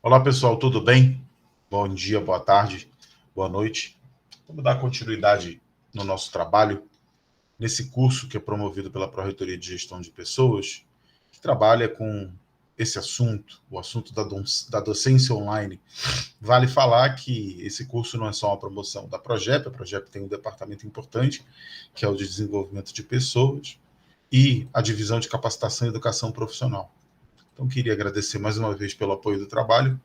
Olá, pessoal, tudo bem? Bom dia, boa tarde, boa noite. Vamos dar continuidade no nosso trabalho, nesse curso que é promovido pela Pró-Reitoria de Gestão de Pessoas, que trabalha com esse assunto, o assunto da docência online. Vale falar que esse curso não é só uma promoção da Progep, a Progep tem um departamento importante, que é o de desenvolvimento de pessoas, e a divisão de capacitação e educação profissional. Então, queria agradecer mais uma vez pelo apoio do trabalho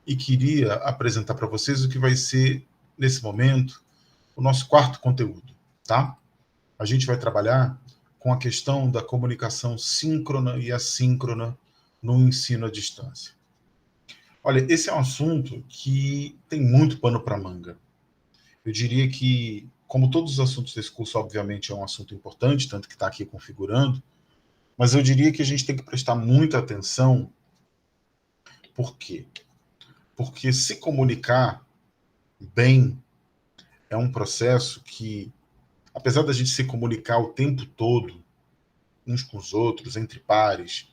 e queria apresentar para vocês o que vai ser, nesse momento, o nosso quarto conteúdo, tá? A gente vai trabalhar com a questão da comunicação síncrona e assíncrona no ensino à distância. Olha, esse é um assunto que tem muito pano para manga. Eu diria que, como todos os assuntos desse curso, obviamente é um assunto importante, tanto que está aqui configurando, mas eu diria que a gente tem que prestar muita atenção. Por quê? Porque se comunicar bem é um processo que, apesar da gente se comunicar o tempo todo, uns com os outros, entre pares,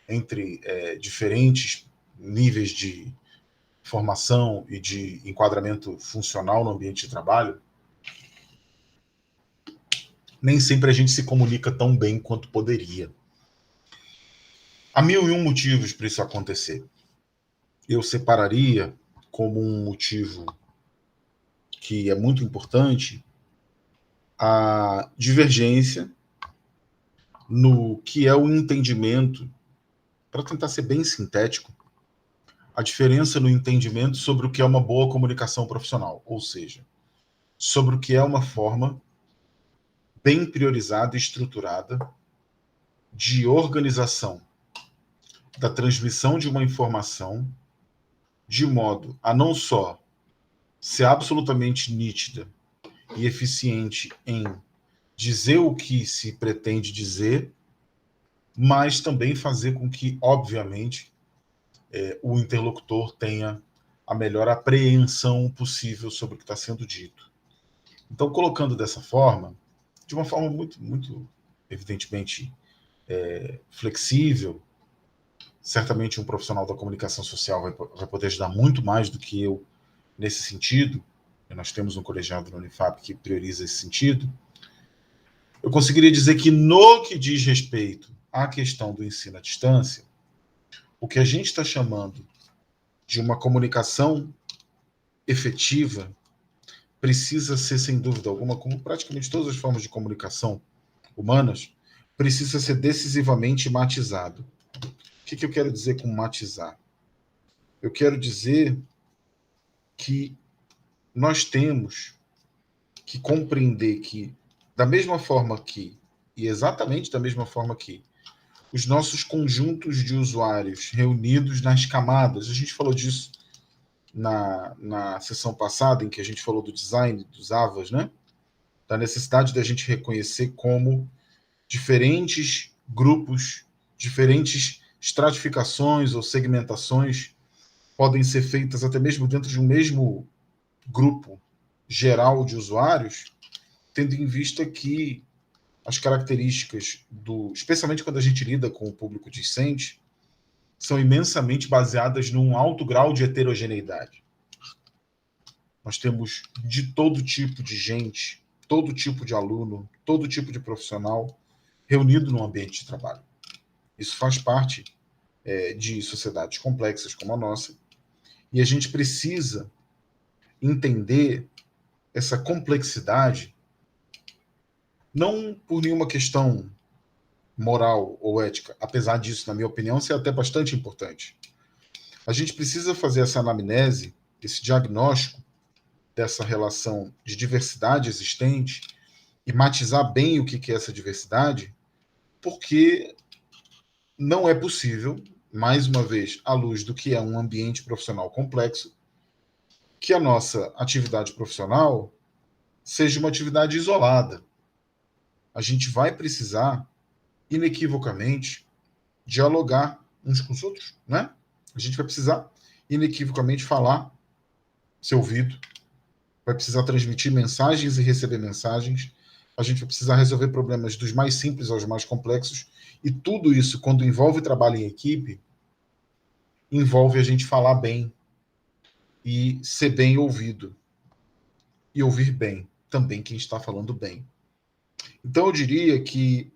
entre diferentes níveis de formação e de enquadramento funcional no ambiente de trabalho, nem sempre a gente se comunica tão bem quanto poderia. Há mil e um motivos para isso acontecer. Eu separaria como um motivo que é muito importante a divergência no que é o entendimento, para tentar ser bem sintético, a diferença no entendimento sobre o que é uma boa comunicação profissional, ou seja, sobre o que é uma forma bem priorizada e estruturada de organização da transmissão de uma informação de modo a não só ser absolutamente nítida e eficiente em dizer o que se pretende dizer, mas também fazer com que, obviamente, o interlocutor tenha a melhor apreensão possível sobre o que está sendo dito. Então, colocando dessa forma, de uma forma muito evidentemente, flexível, certamente um profissional da comunicação social vai poder ajudar muito mais do que eu nesse sentido. Nós temos um colegiado no Unifap que prioriza esse sentido. Eu conseguiria dizer que, no que diz respeito à questão do ensino à distância, o que a gente está chamando de uma comunicação efetiva precisa ser, sem dúvida alguma, como praticamente todas as formas de comunicação humanas, precisa ser decisivamente matizado. O que eu quero dizer com matizar? Eu quero dizer que nós temos que compreender que, da mesma forma que, e exatamente da mesma forma que, os nossos conjuntos de usuários reunidos nas camadas, a gente falou disso na sessão passada, em que a gente falou do design dos AVAs, né? Da necessidade da gente reconhecer como diferentes grupos, diferentes estratificações ou segmentações podem ser feitas até mesmo dentro de um mesmo grupo geral de usuários, tendo em vista que as características especialmente quando a gente lida com o público discente, são imensamente baseadas num alto grau de heterogeneidade. Nós temos de todo tipo de gente, todo tipo de aluno, todo tipo de profissional reunido no ambiente de trabalho. Isso faz parte de sociedades complexas como a nossa, e a gente precisa entender essa complexidade não por nenhuma questão moral ou ética, apesar disso, na minha opinião, ser até bastante importante. A gente precisa fazer essa anamnese, esse diagnóstico dessa relação de diversidade existente e matizar bem o que é essa diversidade, porque não é possível, mais uma vez, à luz do que é um ambiente profissional complexo, que a nossa atividade profissional seja uma atividade isolada. A gente vai precisar, inequivocamente, dialogar uns com os outros, né? A gente vai precisar, inequivocamente, falar, ser ouvido, vai precisar transmitir mensagens e receber mensagens, a gente vai precisar resolver problemas dos mais simples aos mais complexos, e tudo isso, quando envolve trabalho em equipe, envolve a gente falar bem e ser bem ouvido. E ouvir bem também quem está falando bem. Então, eu diria que,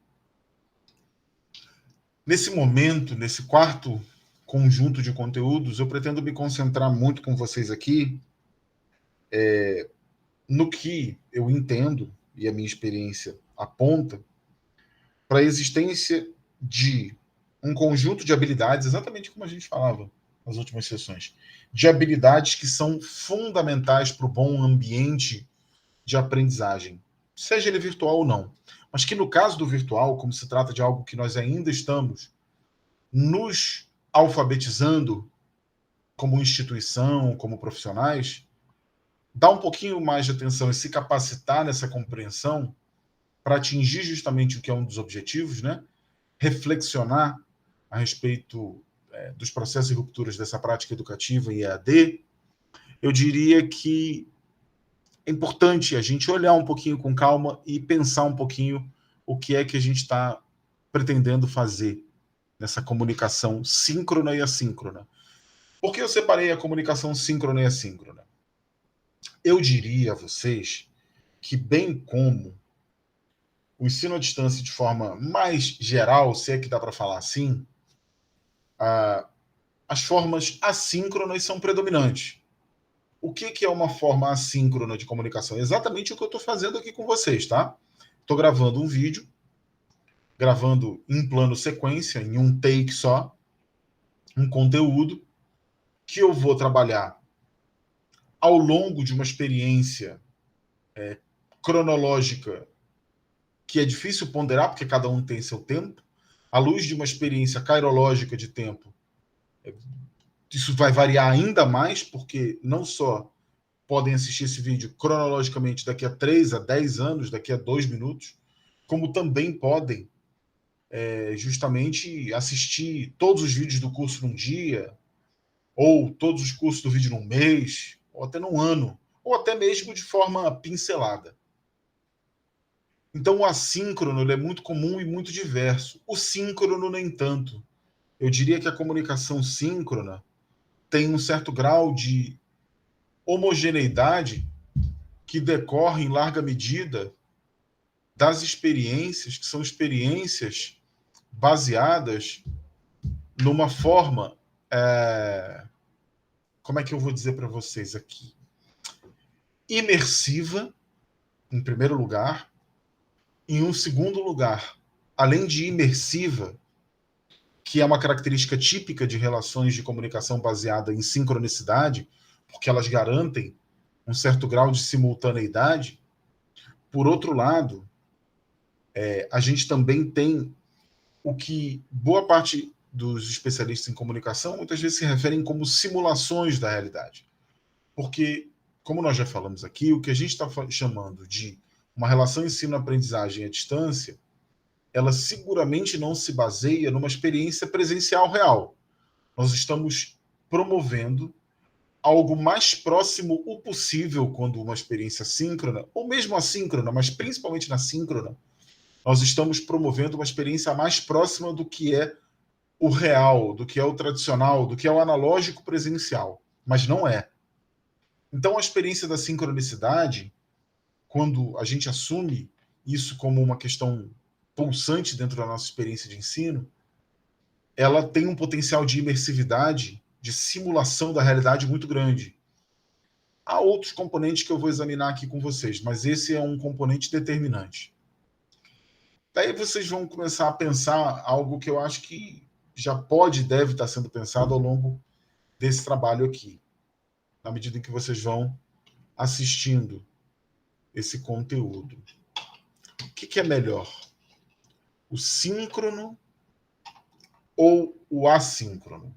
nesse momento, nesse quarto conjunto de conteúdos, eu pretendo me concentrar muito com vocês aqui no que eu entendo e a minha experiência aponta para a existência de um conjunto de habilidades, exatamente como a gente falava nas últimas sessões, de habilidades que são fundamentais para o bom ambiente de aprendizagem, seja ele virtual ou não. Mas que no caso do virtual, como se trata de algo que nós ainda estamos nos alfabetizando como instituição, como profissionais, dar um pouquinho mais de atenção e se capacitar nessa compreensão para atingir justamente o que é um dos objetivos, né? Reflexionar a respeito dos processos e rupturas dessa prática educativa em EAD, eu diria que é importante a gente olhar um pouquinho com calma e pensar um pouquinho o que é que a gente está pretendendo fazer nessa comunicação síncrona e assíncrona. Por que eu separei a comunicação síncrona e assíncrona? Eu diria a vocês que, bem como o ensino à distância de forma mais geral, se é que dá para falar assim, as formas assíncronas são predominantes. O que é uma forma assíncrona de comunicação? É exatamente o que eu estou fazendo aqui com vocês, tá? Estou gravando um vídeo, gravando em plano sequência, em um take só, um conteúdo que eu vou trabalhar ao longo de uma experiência cronológica que é difícil ponderar, porque cada um tem seu tempo, à luz de uma experiência cairológica de tempo. Isso vai variar ainda mais, porque não só podem assistir esse vídeo cronologicamente daqui a 3 a 10 anos, daqui a 2 minutos, como também podem justamente assistir todos os vídeos do curso num dia, ou todos os cursos do vídeo num mês, ou até num ano, ou até mesmo de forma pincelada. Então, o assíncrono ele é muito comum e muito diverso. O síncrono, nem tanto. Eu diria que a comunicação síncrona tem um certo grau de homogeneidade que decorre, em larga medida, das experiências, que são experiências baseadas numa forma. Como é que eu vou dizer para vocês aqui? Imersiva, em primeiro lugar. Em um segundo lugar, além de imersiva, que é uma característica típica de relações de comunicação baseada em sincronicidade, porque elas garantem um certo grau de simultaneidade. Por outro lado, a gente também tem o que boa parte dos especialistas em comunicação muitas vezes se referem como simulações da realidade. Porque, como nós já falamos aqui, o que a gente está chamando de uma relação ensino-aprendizagem à distância, ela seguramente não se baseia numa experiência presencial real. Nós estamos promovendo algo mais próximo o possível quando uma experiência síncrona, ou mesmo assíncrona, mas principalmente na síncrona, nós estamos promovendo uma experiência mais próxima do que é o real, do que é o tradicional, do que é o analógico presencial, mas não é. Então, a experiência da sincronicidade, quando a gente assume isso como uma questão pulsante dentro da nossa experiência de ensino, ela tem um potencial de imersividade, de simulação da realidade muito grande. Há outros componentes que eu vou examinar aqui com vocês, mas esse é um componente determinante. Daí vocês vão começar a pensar algo que eu acho que já pode e deve estar sendo pensado ao longo desse trabalho aqui, na medida em que vocês vão assistindo esse conteúdo. O que é melhor? O síncrono ou o assíncrono?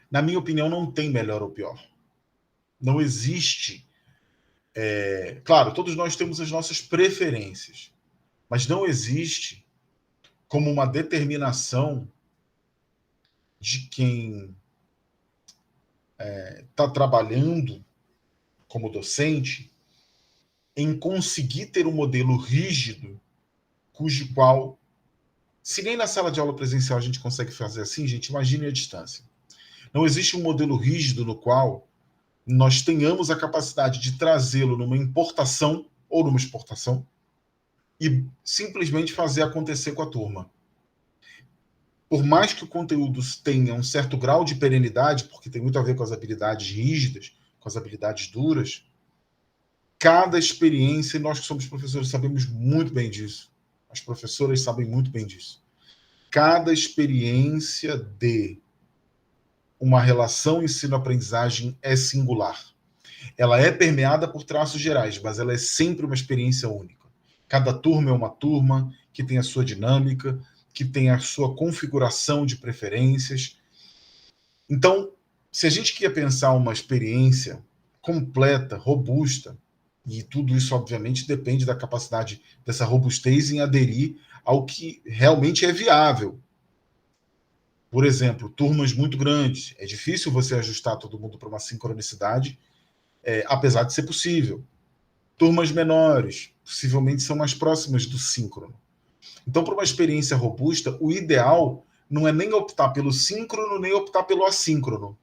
Na minha opinião, não tem melhor ou pior. Não existe. Claro, todos nós temos as nossas preferências, mas não existe como uma determinação de quem está trabalhando como docente em conseguir ter um modelo rígido cujo qual Se nem na sala de aula presencial a gente consegue fazer assim, gente, imagine a distância. Não existe um modelo rígido no qual nós tenhamos a capacidade de trazê-lo numa importação ou numa exportação e simplesmente fazer acontecer com a turma. Por mais que o conteúdo tenha um certo grau de perenidade, porque tem muito a ver com as habilidades rígidas, com as habilidades duras, cada experiência, e nós que somos professores sabemos muito bem disso, as professoras sabem muito bem disso, cada experiência de uma relação ensino-aprendizagem é singular. Ela é permeada por traços gerais, mas ela é sempre uma experiência única. Cada turma é uma turma que tem a sua dinâmica, que tem a sua configuração de preferências. Então, se a gente quer pensar uma experiência completa, robusta, e tudo isso, obviamente, depende da capacidade dessa robustez em aderir ao que realmente é viável. Por exemplo, turmas muito grandes. É difícil você ajustar todo mundo para uma sincronicidade, apesar de ser possível. Turmas menores, possivelmente são mais próximas do síncrono. Então, para uma experiência robusta, o ideal não é nem optar pelo síncrono, nem optar pelo assíncrono,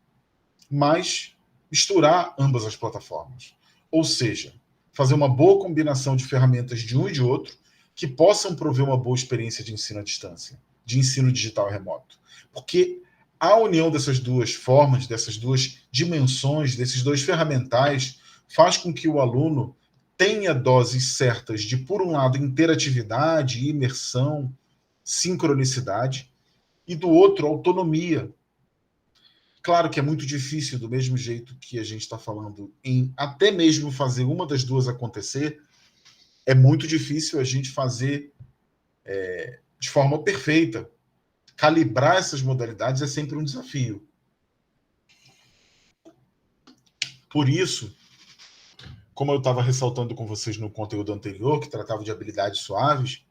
mas misturar ambas as plataformas. Ou seja, fazer uma boa combinação de ferramentas de um e de outro que possam prover uma boa experiência de ensino à distância, de ensino digital remoto. Porque a união dessas duas formas, dessas duas dimensões, desses dois ferramentais, faz com que o aluno tenha doses certas de, por um lado, interatividade, imersão, sincronicidade, e do outro, autonomia. Claro que é muito difícil, do mesmo jeito que a gente está falando, em até mesmo fazer uma das duas acontecer, é muito difícil a gente fazer de forma perfeita. Calibrar essas modalidades é sempre um desafio. Por isso, como eu estava ressaltando com vocês no conteúdo anterior, que tratava de habilidades suaves,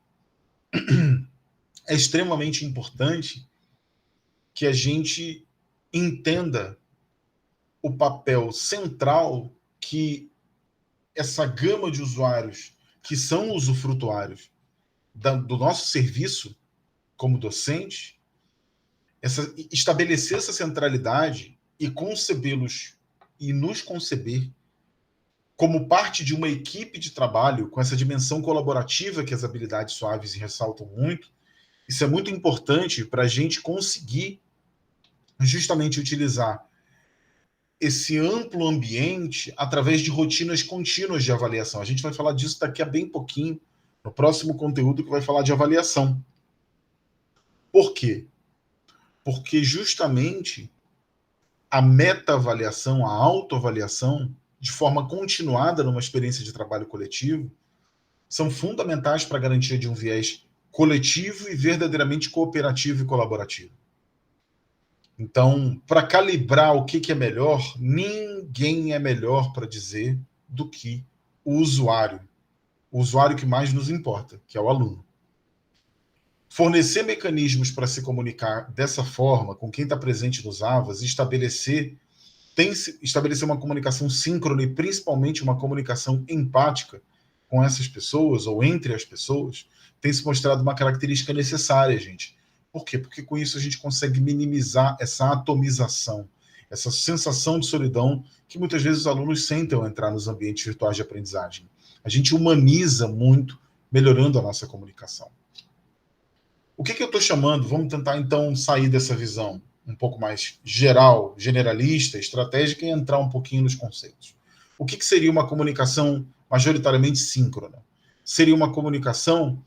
é extremamente importante que a gente entenda o papel central que essa gama de usuários que são usufrutuários do nosso serviço como docente, estabelecer essa centralidade e concebê-los e nos conceber como parte de uma equipe de trabalho com essa dimensão colaborativa que as habilidades suaves ressaltam muito. Isso é muito importante para a gente conseguir justamente utilizar esse amplo ambiente através de rotinas contínuas de avaliação. A gente vai falar disso daqui a bem pouquinho, no próximo conteúdo que vai falar de avaliação. Por quê? Porque justamente a meta-avaliação, a autoavaliação, de forma continuada numa experiência de trabalho coletivo, são fundamentais para a garantia de um viés coletivo e verdadeiramente cooperativo e colaborativo. Então, para calibrar o que é melhor, ninguém é melhor para dizer do que o usuário que mais nos importa, que é o aluno. Fornecer mecanismos para se comunicar dessa forma, com quem está presente nos AVAs, estabelecer uma comunicação síncrona e principalmente uma comunicação empática com essas pessoas ou entre as pessoas, tem se mostrado uma característica necessária, gente. Por quê? Porque com isso a gente consegue minimizar essa atomização, essa sensação de solidão que muitas vezes os alunos sentem ao entrar nos ambientes virtuais de aprendizagem. A gente humaniza muito, melhorando a nossa comunicação. O que eu estou chamando? Vamos tentar, então, sair dessa visão um pouco mais geral, generalista, estratégica, e entrar um pouquinho nos conceitos. O que seria uma comunicação majoritariamente síncrona? Seria uma comunicação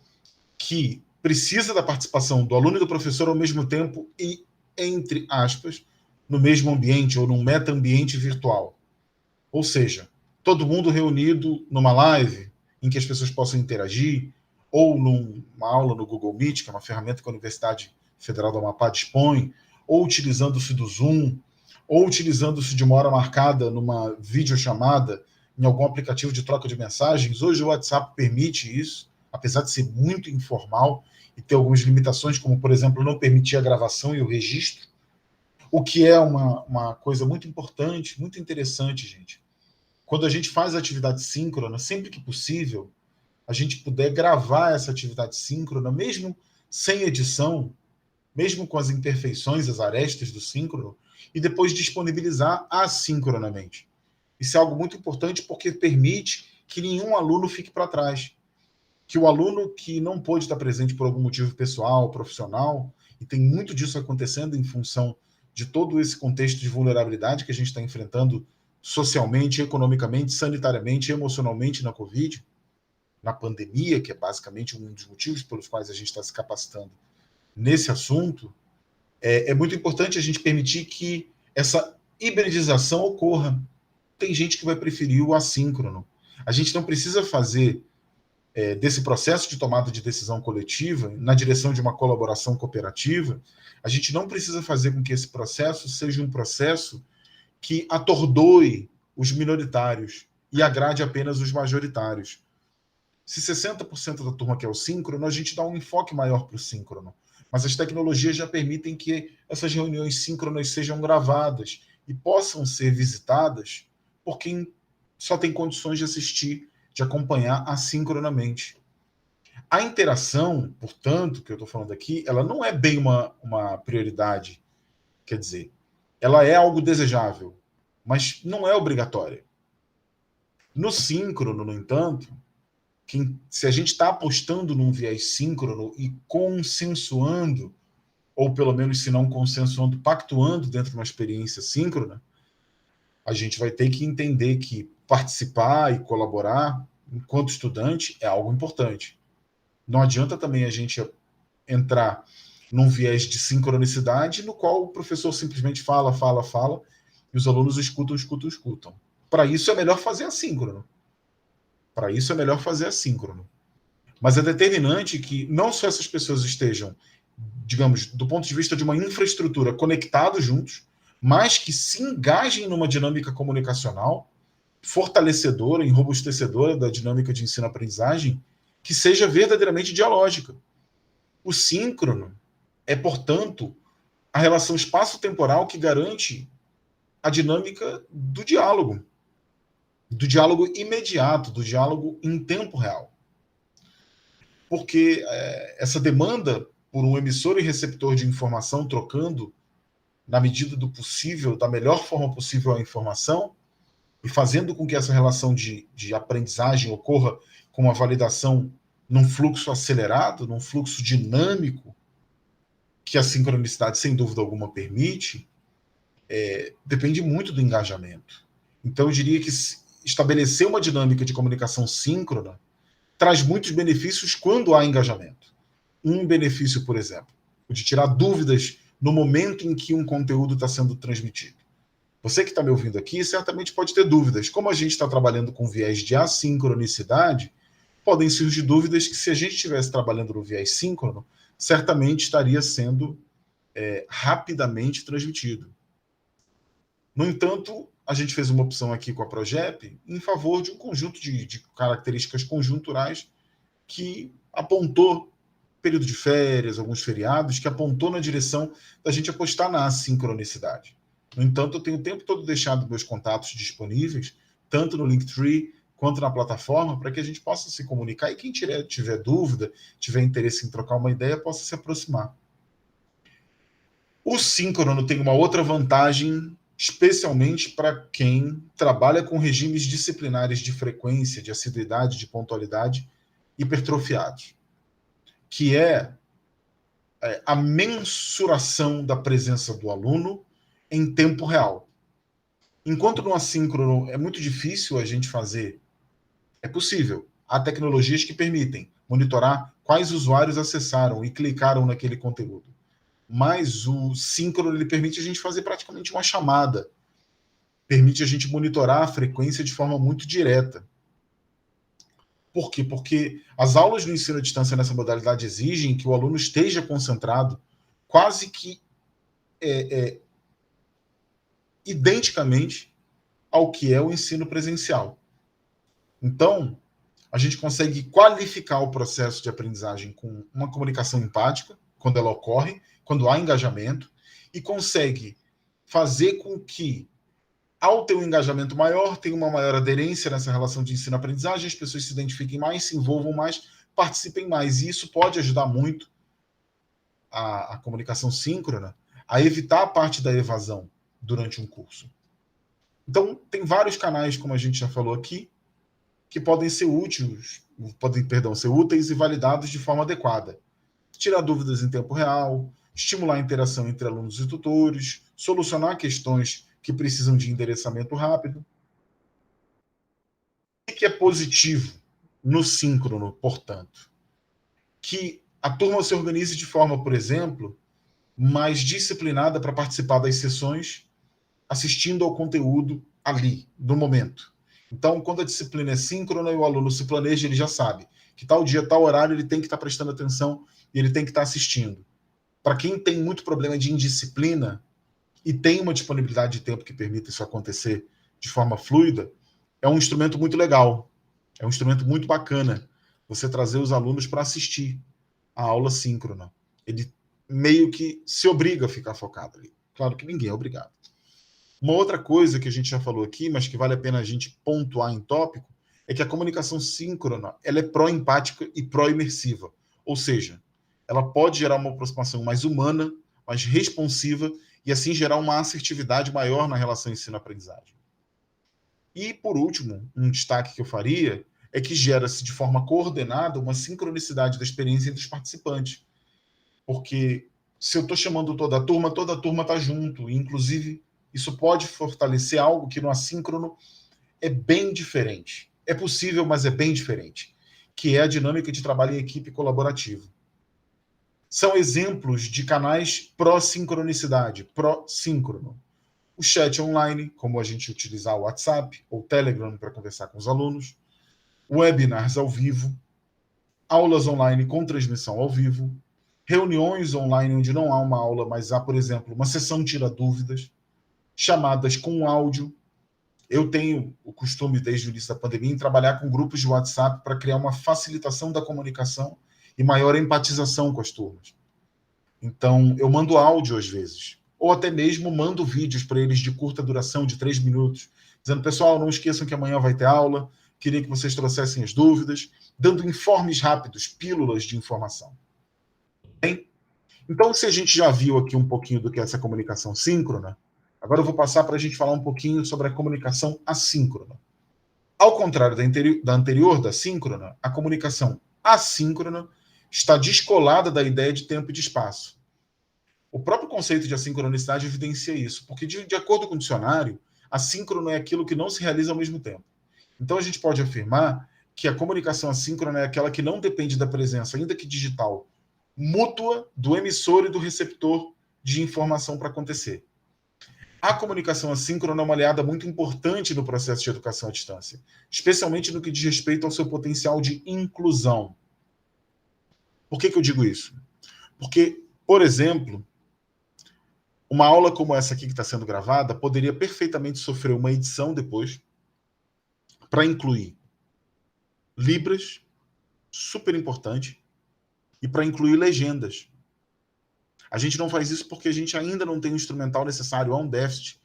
que precisa da participação do aluno e do professor ao mesmo tempo e, entre aspas, no mesmo ambiente ou num meta-ambiente virtual. Ou seja, todo mundo reunido numa live em que as pessoas possam interagir, ou numa aula no Google Meet, que é uma ferramenta que a Universidade Federal do Amapá dispõe, ou utilizando-se do Zoom, ou utilizando-se de uma hora marcada numa videochamada em algum aplicativo de troca de mensagens. Hoje o WhatsApp permite isso, apesar de ser muito informal e ter algumas limitações, como, por exemplo, não permitir a gravação e o registro, o que é uma coisa muito importante, muito interessante, gente. Quando a gente faz atividade síncrona, sempre que possível, a gente puder gravar essa atividade síncrona, mesmo sem edição, mesmo com as imperfeições, as arestas do síncrono, e depois disponibilizar assincronamente. Isso é algo muito importante porque permite que nenhum aluno fique para trás. Que o aluno que não pôde estar presente por algum motivo pessoal, profissional, e tem muito disso acontecendo em função de todo esse contexto de vulnerabilidade que a gente está enfrentando socialmente, economicamente, sanitariamente, emocionalmente na Covid, na pandemia, que é basicamente um dos motivos pelos quais a gente está se capacitando nesse assunto, é muito importante a gente permitir que essa hibridização ocorra. Tem gente que vai preferir o assíncrono. A gente não precisa fazer desse processo de tomada de decisão coletiva, na direção de uma colaboração cooperativa, a gente não precisa fazer com que esse processo seja um processo que atordoe os minoritários e agrade apenas os majoritários. Se 60% da turma quer o síncrono, a gente dá um enfoque maior para o síncrono. Mas as tecnologias já permitem que essas reuniões síncronas sejam gravadas e possam ser visitadas por quem só tem condições de assistir, de acompanhar assincronamente. A interação, portanto, que eu estou falando aqui, ela não é bem uma prioridade. Quer dizer, ela é algo desejável, mas não é obrigatória. No síncrono, no entanto, se a gente está apostando num viés síncrono e consensuando, ou pelo menos se não consensuando, pactuando dentro de uma experiência síncrona, a gente vai ter que entender que participar e colaborar enquanto estudante é algo importante. Não adianta também a gente entrar num viés de sincronicidade no qual o professor simplesmente fala, e os alunos escutam. Para isso é melhor fazer assíncrono. Mas é determinante que não só essas pessoas estejam, digamos, do ponto de vista de uma infraestrutura, conectados juntos, mas que se engajem numa dinâmica comunicacional fortalecedora, enrobustecedora da dinâmica de ensino-aprendizagem, que seja verdadeiramente dialógica. O síncrono é, portanto, a relação espaço-temporal que garante a dinâmica do diálogo imediato, do diálogo em tempo real. Porque essa demanda por um emissor e receptor de informação trocando, na medida do possível, da melhor forma possível a informação, e fazendo com que essa relação de aprendizagem ocorra com uma validação num fluxo acelerado, num fluxo dinâmico, que a sincronicidade, sem dúvida alguma, permite, depende muito do engajamento. Então, eu diria que estabelecer uma dinâmica de comunicação síncrona traz muitos benefícios quando há engajamento. Um benefício, por exemplo, o de tirar dúvidas no momento em que um conteúdo está sendo transmitido. Você que está me ouvindo aqui certamente pode ter dúvidas. Como a gente está trabalhando com viés de assincronicidade, podem surgir dúvidas que, se a gente estivesse trabalhando no viés síncrono, certamente estaria sendo rapidamente transmitido. No entanto, a gente fez uma opção aqui com a Progep em favor de um conjunto de características conjunturais que apontou período de férias, alguns feriados, que apontou na direção da gente apostar na assincronicidade. No entanto, eu tenho o tempo todo deixado meus contatos disponíveis, tanto no Linktree quanto na plataforma, para que a gente possa se comunicar e quem tiver dúvida, tiver interesse em trocar uma ideia, possa se aproximar. O síncrono tem uma outra vantagem, especialmente para quem trabalha com regimes disciplinares de frequência, de assiduidade, de pontualidade hipertrofiados, que é a mensuração da presença do aluno em tempo real. Enquanto no assíncrono é muito difícil a gente fazer, é possível. Há tecnologias que permitem monitorar quais usuários acessaram e clicaram naquele conteúdo. Mas o síncrono ele permite a gente fazer praticamente uma chamada. Permite a gente monitorar a frequência de forma muito direta. Por quê? Porque as aulas do ensino à distância nessa modalidade exigem que o aluno esteja concentrado quase que identicamente ao que é o ensino presencial. Então, a gente consegue qualificar o processo de aprendizagem com uma comunicação empática, quando ela ocorre, quando há engajamento, e consegue fazer com que, ao ter um engajamento maior, tenha uma maior aderência nessa relação de ensino-aprendizagem, as pessoas se identifiquem mais, se envolvam mais, participem mais. E isso pode ajudar muito a comunicação síncrona a evitar a parte da evasão durante um curso. Então, tem vários canais, como a gente já falou aqui, que podem ser ser úteis e validados de forma adequada. Tirar dúvidas em tempo real, estimular a interação entre alunos e tutores, solucionar questões que precisam de endereçamento rápido. O que é positivo no síncrono, portanto? Que a turma se organize de forma, por exemplo, mais disciplinada para participar das sessões, assistindo ao conteúdo ali, no momento. Então, quando a disciplina é síncrona e o aluno se planeja, ele já sabe que tal dia, tal horário, ele tem que estar prestando atenção e ele tem que estar assistindo. Para quem tem muito problema de indisciplina e tem uma disponibilidade de tempo que permita isso acontecer de forma fluida, é um instrumento muito legal, é um instrumento muito bacana você trazer os alunos para assistir a aula síncrona. Ele meio que se obriga a ficar focado ali. Claro que ninguém é obrigado. Uma outra coisa que a gente já falou aqui, mas que vale a pena a gente pontuar em tópico, é que a comunicação síncrona ela é pró-empática e pró-imersiva. Ou seja, ela pode gerar uma aproximação mais humana, mais responsiva, e assim gerar uma assertividade maior na relação ensino-aprendizagem. E, por último, um destaque que eu faria é que gera-se de forma coordenada uma sincronicidade da experiência entre os participantes. Porque se eu estou chamando toda a turma está junto, e inclusive isso pode fortalecer algo que no assíncrono é bem diferente. É possível, mas é bem diferente, que é a dinâmica de trabalho em equipe colaborativo. São exemplos de canais pró-sincronicidade, pró-síncrono. O chat online, como a gente utilizar o WhatsApp ou Telegram para conversar com os alunos, webinars ao vivo, aulas online com transmissão ao vivo, reuniões online onde não há uma aula, mas há, por exemplo, uma sessão tira dúvidas, chamadas com áudio. Eu tenho o costume, desde o início da pandemia, em trabalhar com grupos de WhatsApp para criar uma facilitação da comunicação e maior empatização com as turmas. Então, eu mando áudio às vezes, ou até mesmo mando vídeos para eles de curta duração, de 3 minutos, dizendo, pessoal, não esqueçam que amanhã vai ter aula, queria que vocês trouxessem as dúvidas, dando informes rápidos, pílulas de informação. Bem? Então, se a gente já viu aqui um pouquinho do que é essa comunicação síncrona, agora eu vou passar para a gente falar um pouquinho sobre a comunicação assíncrona. Ao contrário da anterior, da síncrona, a comunicação assíncrona está descolada da ideia de tempo e de espaço. O próprio conceito de assincronicidade evidencia isso, porque, de acordo com o dicionário, assíncrono é aquilo que não se realiza ao mesmo tempo. Então, a gente pode afirmar que a comunicação assíncrona é aquela que não depende da presença, ainda que digital, mútua do emissor e do receptor de informação para acontecer. A comunicação assíncrona é uma aliada muito importante no processo de educação à distância, especialmente no que diz respeito ao seu potencial de inclusão. Por que eu digo isso? Porque, por exemplo, uma aula como essa aqui que está sendo gravada poderia perfeitamente sofrer uma edição depois para incluir libras, super importante, e para incluir legendas. A gente não faz isso porque a gente ainda não tem o instrumental necessário, há um déficit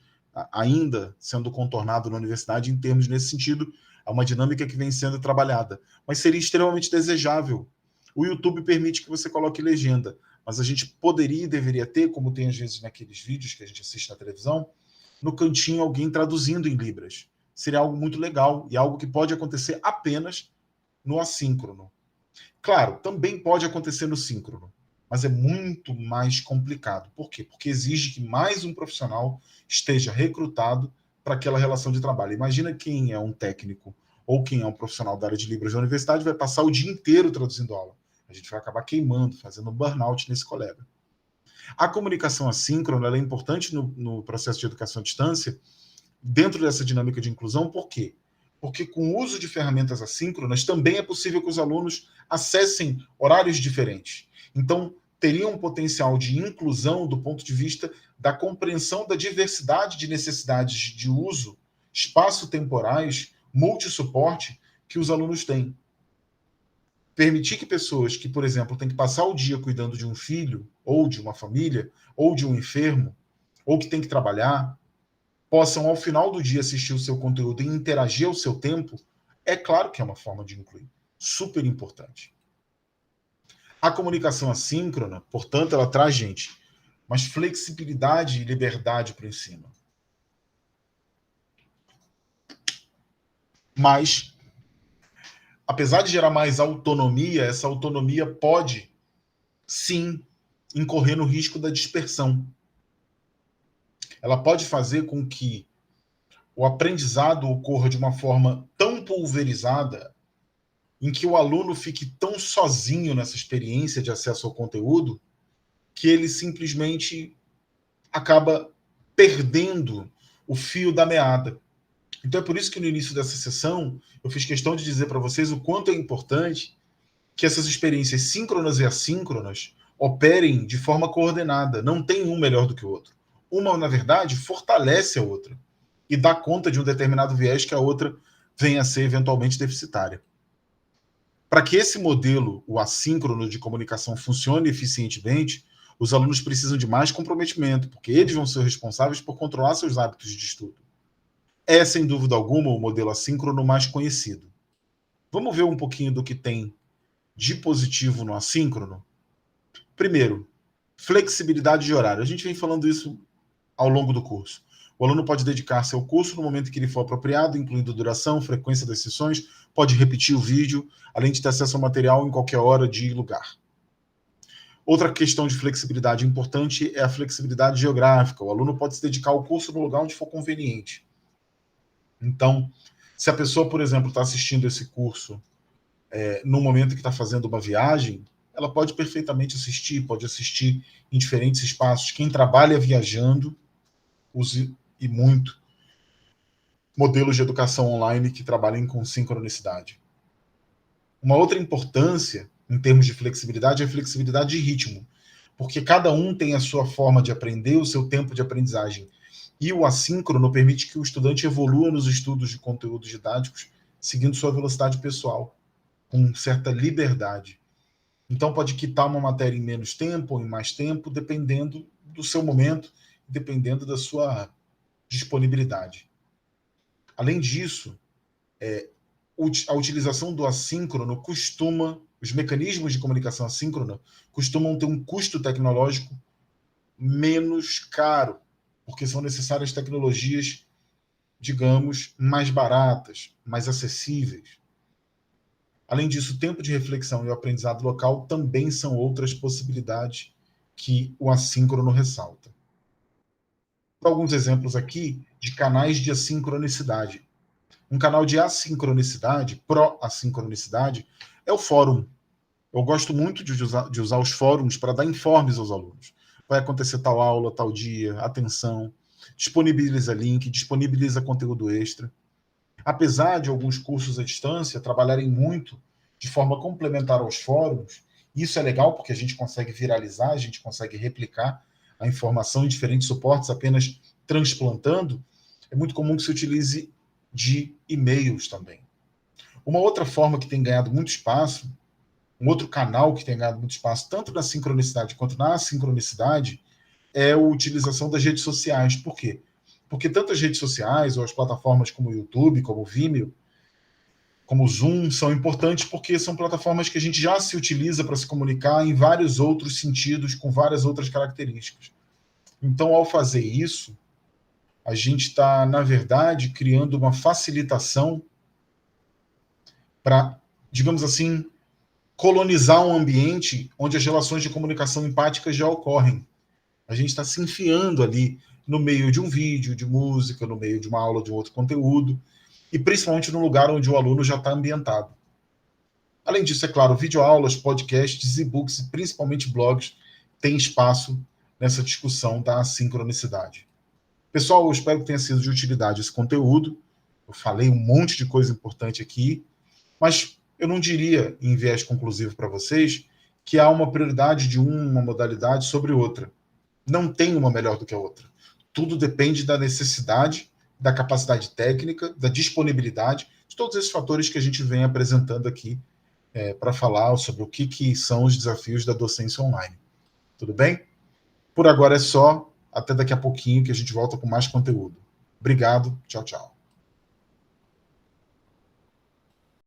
ainda sendo contornado na universidade em termos nesse sentido, há uma dinâmica que vem sendo trabalhada. Mas seria extremamente desejável. O YouTube permite que você coloque legenda, mas a gente poderia e deveria ter, como tem às vezes naqueles vídeos que a gente assiste na televisão, no cantinho alguém traduzindo em libras. Seria algo muito legal e algo que pode acontecer apenas no assíncrono. Claro, também pode acontecer no síncrono, mas é muito mais complicado. Por quê? Porque exige que mais um profissional esteja recrutado para aquela relação de trabalho. Imagina quem é um técnico ou quem é um profissional da área de Libras da universidade vai passar o dia inteiro traduzindo aula. A gente vai acabar queimando, fazendo burnout nesse colega. A comunicação assíncrona ela é importante no processo de educação à distância, dentro dessa dinâmica de inclusão, por quê? Porque com o uso de ferramentas assíncronas também é possível que os alunos acessem horários diferentes. Então, teria um potencial de inclusão do ponto de vista da compreensão da diversidade de necessidades de uso, espaço-temporais, multissuporte que os alunos têm. Permitir que pessoas que, por exemplo, têm que passar o dia cuidando de um filho, ou de uma família, ou de um enfermo, ou que tem que trabalhar, possam, ao final do dia, assistir o seu conteúdo e interagir ao seu tempo, é claro que é uma forma de incluir. Super importante. A comunicação assíncrona, portanto, ela traz, gente, mais flexibilidade e liberdade para o ensino. Mas, apesar de gerar mais autonomia, essa autonomia pode, sim, incorrer no risco da dispersão. Ela pode fazer com que o aprendizado ocorra de uma forma tão pulverizada, em que o aluno fique tão sozinho nessa experiência de acesso ao conteúdo, que ele simplesmente acaba perdendo o fio da meada. Então é por isso que no início dessa sessão eu fiz questão de dizer para vocês o quanto é importante que essas experiências síncronas e assíncronas operem de forma coordenada. Não tem um melhor do que o outro. Uma, na verdade, fortalece a outra e dá conta de um determinado viés que a outra venha a ser eventualmente deficitária. Para que esse modelo, o assíncrono de comunicação, funcione eficientemente, os alunos precisam de mais comprometimento, porque eles vão ser responsáveis por controlar seus hábitos de estudo. É, sem dúvida alguma, o modelo assíncrono mais conhecido. Vamos ver um pouquinho do que tem de positivo no assíncrono? Primeiro, flexibilidade de horário. A gente vem falando isso ao longo do curso. O aluno pode dedicar-se ao curso no momento que lhe for apropriado, incluindo duração, frequência das sessões, pode repetir o vídeo, além de ter acesso ao material em qualquer hora, dia e lugar. Outra questão de flexibilidade importante é a flexibilidade geográfica. O aluno pode se dedicar ao curso no lugar onde for conveniente. Então, se a pessoa, por exemplo, está assistindo esse curso no momento que está fazendo uma viagem, ela pode perfeitamente assistir, pode assistir em diferentes espaços. Quem trabalha viajando, use e muito modelos de educação online que trabalhem com sincronicidade. Uma outra importância, em termos de flexibilidade, é a flexibilidade de ritmo, porque cada um tem a sua forma de aprender, o seu tempo de aprendizagem. E o assíncrono permite que o estudante evolua nos estudos de conteúdos didáticos, seguindo sua velocidade pessoal, com certa liberdade. Então, pode quitar uma matéria em menos tempo ou em mais tempo, dependendo do seu momento, dependendo da sua disponibilidade. Além disso, a utilização do assíncrono os mecanismos de comunicação assíncrona costumam ter um custo tecnológico menos caro, porque são necessárias tecnologias, digamos, mais baratas, mais acessíveis. Além disso, o tempo de reflexão e o aprendizado local também são outras possibilidades que o assíncrono ressalta. Alguns exemplos aqui de canais de assincronicidade. Um canal de assincronicidade, pró-assincronicidade, é o fórum. Eu gosto muito de usar os fóruns para dar informes aos alunos. Vai acontecer tal aula, tal dia, atenção, disponibiliza link, disponibiliza conteúdo extra. Apesar de alguns cursos à distância trabalharem muito de forma complementar aos fóruns, isso é legal porque a gente consegue viralizar, a gente consegue replicar a informação em diferentes suportes, apenas transplantando, é muito comum que se utilize de e-mails também. Uma outra forma que tem ganhado muito espaço, um outro canal que tem ganhado muito espaço, tanto na sincronicidade quanto na assincronicidade, é a utilização das redes sociais. Por quê? Porque tanto as redes sociais, ou as plataformas como o YouTube, como o Vimeo, como o Zoom, são importantes porque são plataformas que a gente já se utiliza para se comunicar em vários outros sentidos, com várias outras características. Então, ao fazer isso, a gente está, na verdade, criando uma facilitação para, digamos assim, colonizar um ambiente onde as relações de comunicação empáticas já ocorrem. A gente está se enfiando ali no meio de um vídeo, de música, no meio de uma aula de um outro conteúdo, e principalmente no lugar onde o aluno já está ambientado. Além disso, é claro, videoaulas, podcasts, e-books e principalmente blogs têm espaço nessa discussão da sincronicidade. Pessoal, eu espero que tenha sido de utilidade esse conteúdo. Eu falei um monte de coisa importante aqui, mas eu não diria, em viés conclusivo para vocês, que há uma prioridade de uma modalidade sobre outra. Não tem uma melhor do que a outra. Tudo depende da necessidade, da capacidade técnica, da disponibilidade, de todos esses fatores que a gente vem apresentando aqui para falar sobre o que são os desafios da docência online. Tudo bem? Por agora é só. Até daqui a pouquinho que a gente volta com mais conteúdo. Obrigado. Tchau, tchau.